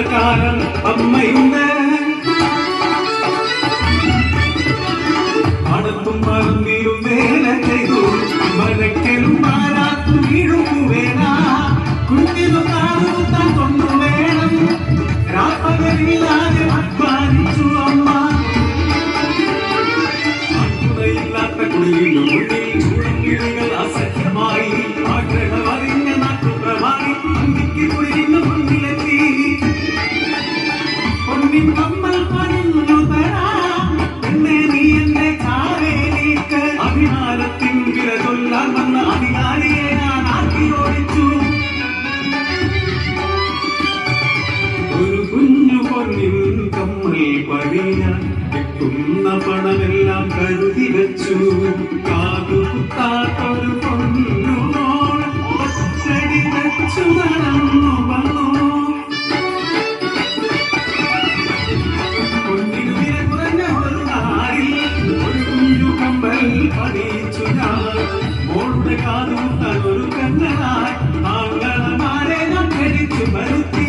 കാലം അമ്മയുണ്ട് അടുത്തും മറന്നിരും വേല ചെയ്തു മരക്കലും മാറാത്തും വീഴും വേല കുഞ്ഞിനു കാണുത്താൻ കൊണ്ടുവേണം രാപ്പകലില്ലാതെ അധ്വാനിച്ചു അമ്മ അത്ഭുതയില്ലാത്ത കുടിയിലും ഉള്ളിൽ ചൂടും കിളികൾ അസഖ്യമായി ആഗ്രഹമറിഞ്ഞ നാട്ടുപ്രമാണി അന്തിക്ക് കുടിയിന്ന് മുന്നിലെത്തി പൊന്നിൻ കമ്മൽ പണിഞ്ഞു തരാം എന്നെ നീ എന്റെ ചാവേലേക്ക് അഭിമാനത്തിൻ വില കൊല്ലാൻ വന്ന അധികാരിയെ ഞാൻ ആക്കിയോടിച്ചു ഒരു കുഞ്ഞു പൊന്നിൻ കമ്മൽ പണിയാൻ കിട്ടുന്ന പണമെല്ലാം കരുതി വെച്ചു കാതുകുത്താത്തൊരു പൊന്നുമോൾ ഒറ്റടി വെച്ചു നടന്നു വന്നു പണിയിച്ചു ഞാൻ മോളുടെ കാതുകുത്താൻ ഒരു കണ്ണനായി ആങ്ങളമാരെ ഞാൻ ക്ഷണിച്ചു വരുത്തി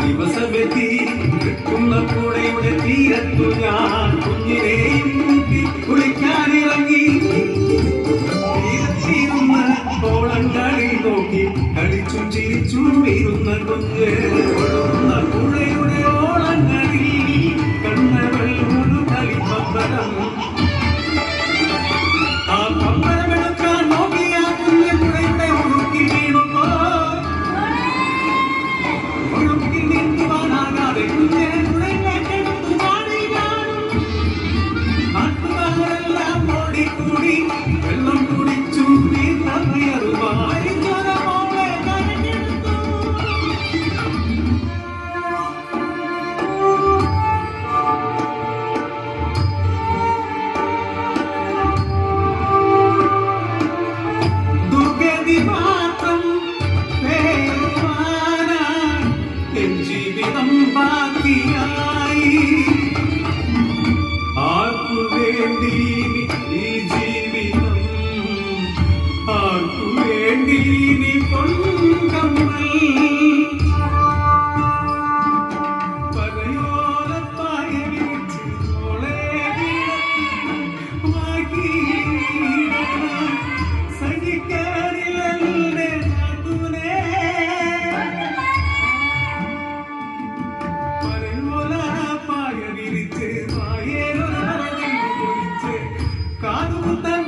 ദിവസമെത്തി കിട്ടുന്ന കൂടെയുടെ തീരത്തു ഞാൻ കുഞ്ഞിനെയും കൂട്ടി കുളിക്കാനിറങ്ങി തീരത്തിരുന്ന് തോളങ്ങളിൽ നോക്കി കളിച്ചും ചിരിച്ചും ഇരുന്ന കുഞ്ഞ് ഒഴുകുന്ന പുഴയുടെ ഓളങ്ങളിൽ കണ്ണവൾ ഒരു കളിപ്പമ്പരം ആ പമ്പരമെടുക്കാൻ നോക്കിയ കുഞ്ഞ് പുഴയുടെ ഒഴുക്കി വീണുമ്പോ നാട്ടുകാരെല്ലാം ഓടിക്കൂടി വെള്ളം കുടിച്ചു നീർന്നറിയറുമായി മോളെ കരഞ്ഞെടുത്തു ദുർഗതി മാത്രം ജീവിതം ബാക്കിയായി ആർക്കു വേണ്ടി ഈ ജീവിതം ആർക്കു വേണ്ടി നീ പൊൻകമ്മൽ പരയോലപ്പായ വിളിച്ച് മോളെ സഹിക്കാനില്ലേ നാത്തൂനേ കാതുകുത്ത